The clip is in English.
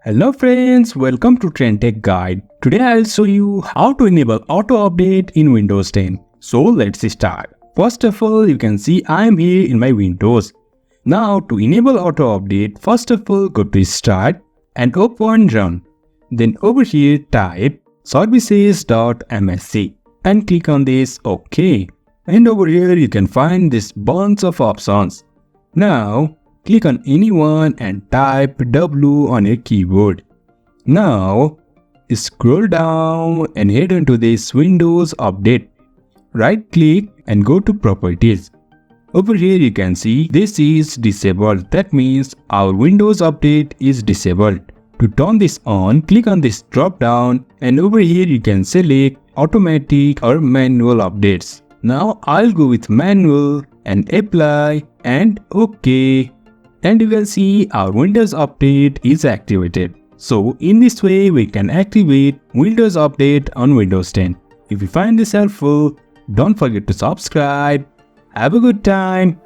Hello friends, welcome to TrendTechGuide. Today I'll show you how to enable auto update in Windows 10. So let's start. First of all, you can see I am here in my Windows. Now to enable auto update, first of all go to Start and open Run. Then over here type services.msc and click on this OK. And over here you can find this bunch of options. Now click on any one and type W on your keyboard. Now scroll down and head into this Windows Update. Right click and go to Properties. Over here you can see this is disabled. That means our Windows Update is disabled. To turn this on, click on this drop down and over here you can select automatic or manual updates. Now I'll go with manual and apply and OK. And you can see our Windows Update is activated. So in this way we can activate Windows Update on Windows 10. If you find this helpful, don't forget to subscribe. Have a good time.